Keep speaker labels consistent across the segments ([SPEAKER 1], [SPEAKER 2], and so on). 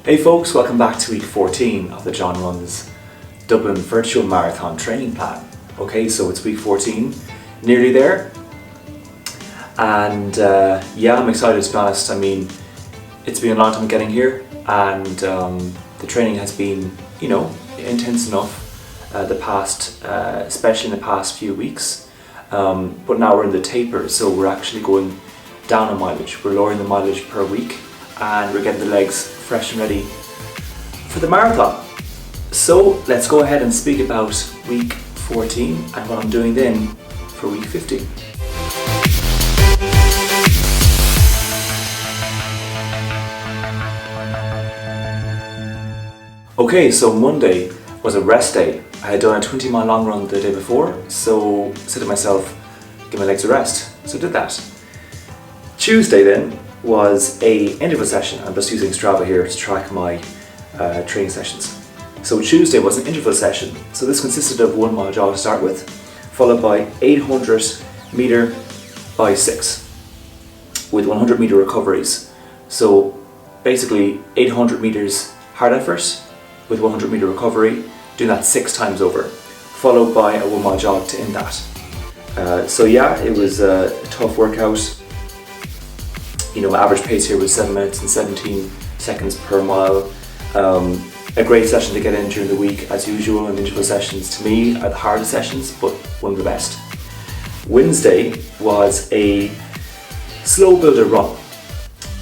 [SPEAKER 1] Hey folks, welcome back to week 14 of the JohnRuns Dublin Virtual Marathon Training Plan. Okay, so it's week 14, nearly there. And I'm excited, to be honest. I mean, it's been a long time getting here, and the training has been, intense enough especially in the past few weeks. But now we're in the taper, so we're actually going down on mileage. We're lowering the mileage per week, and we're getting the legs fresh and ready for the marathon. So let's go ahead and speak about week 14 and what I'm doing then for week 15. Okay, so Monday was a rest day. I had done a 20-mile long run the day before, so I said to myself, give my legs a rest. So I did that. Tuesday then was a interval session. I'm just using Strava here to track my training sessions. So Tuesday was an interval session. So this consisted of 1 mile jog to start with, followed by 800 meter by 6 with 100 meter recoveries. So basically 800 meters hard effort with 100 meter recovery, doing that 6 times over, followed by a 1 mile jog to end that. It was a tough workout. Average pace here was 7 minutes and 17 seconds per mile. A great session to get in during the week, as usual, and interval sessions to me are the hardest sessions, but one of the best. Wednesday was a slow builder run.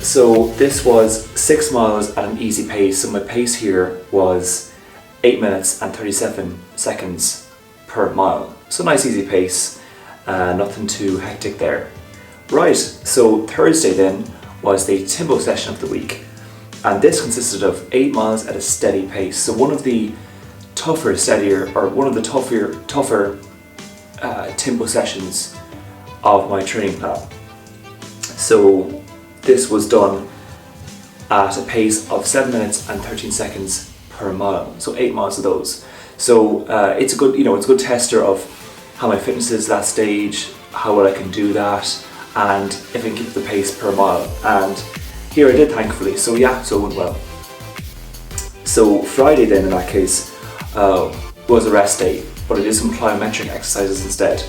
[SPEAKER 1] So this was 6 miles at an easy pace. So my pace here was 8 minutes and 37 seconds per mile. So nice easy pace, nothing too hectic there. Right, so Thursday then was the Timbo session of the week, and this consisted of 8 miles at a steady pace. So one of the tougher Timbo sessions of my training plan. So this was done at a pace of 7 minutes and 13 seconds per mile. So 8 miles of those. So it's a good tester of how my fitness is at that stage, how well I can do that, and if I can keep the pace per mile. And here I did, thankfully. So it went well. So Friday then, in that case, was a rest day, but I did some plyometric exercises instead.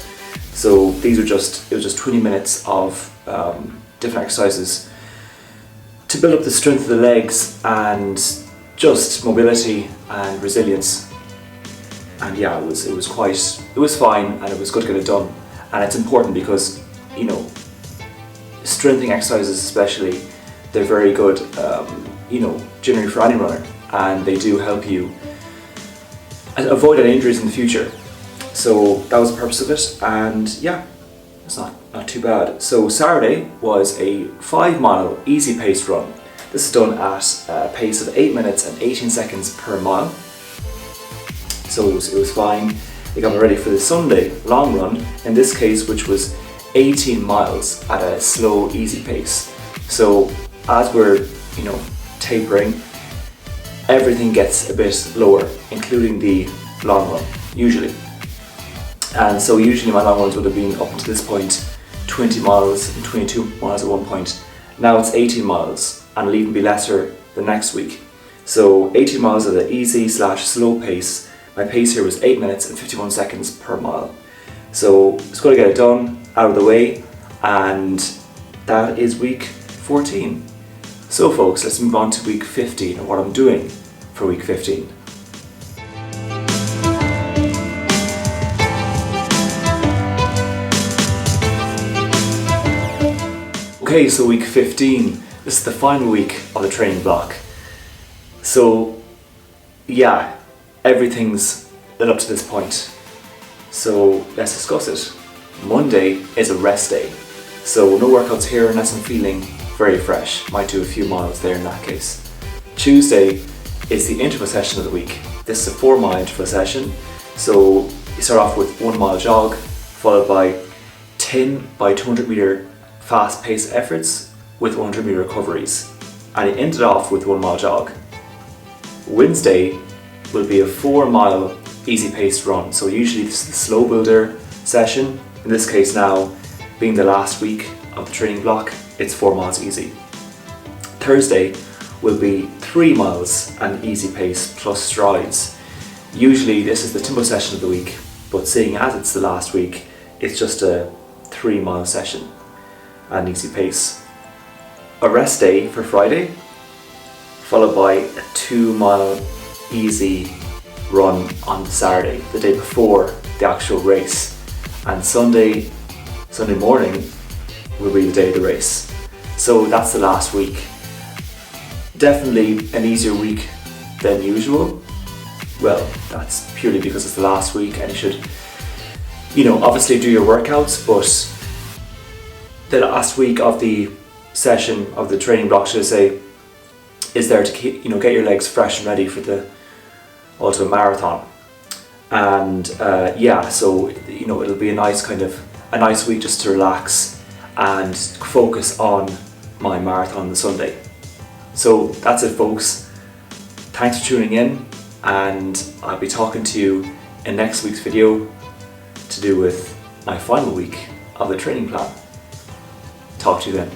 [SPEAKER 1] So it was just 20 minutes of different exercises to build up the strength of the legs and just mobility and resilience. And it was fine, and it was good to get it done. And it's important because, strengthening exercises especially, they're very good, generally for any runner, and they do help you avoid any injuries in the future. So that was the purpose of it, and it's not too bad. So Saturday was a 5 mile easy paced run. This is done at a pace of 8 minutes and 18 seconds per mile. So it was fine. They got me ready for the Sunday long run, in this case, which was 18 miles at a slow, easy pace. So as we're, tapering, everything gets a bit lower, including the long run, usually. And so usually my long runs would have been up until this point 20 miles and 22 miles at one point. Now it's 18 miles, and it'll even be lesser the next week. So 18 miles at an easy/slow pace. My pace here was 8 minutes and 51 seconds per mile. So it's got to get it done, out of the way, and that is week 14. So folks, let's move on to week 15 and what I'm doing for week 15. Okay, so week 15, this is the final week of the training block. So everything's led up to this point. So let's discuss it. Monday is a rest day. So no workouts here unless I'm feeling very fresh. Might do a few miles there in that case. Tuesday is the interval session of the week. This is a 4 mile interval session. So you start off with 1 mile jog, followed by 10 by 200 meter fast paced efforts with 100 meter recoveries. And it ended off with 1 mile jog. Wednesday will be a 4 mile easy paced run. So usually this is the slow builder session. In this case now, being the last week of the training block, it's 4 miles easy. Thursday will be 3 miles and easy pace plus strides. Usually this is the Timbo session of the week, but seeing as it's the last week, it's just a 3 mile session and easy pace. A rest day for Friday, followed by a 2 mile easy run on Saturday, the day before the actual race. And Sunday morning will be the day of the race. So that's the last week. Definitely an easier week than usual. Well, that's purely because it's the last week and you should, obviously do your workouts, but the last week of the session, of the training block, should I say, is there to keep, get your legs fresh and ready for the ultimate marathon. And so it'll be a nice week just to relax and focus on my marathon on the Sunday. So that's it, folks. Thanks for tuning in, and I'll be talking to you in next week's video to do with my final week of the training plan. Talk to you then.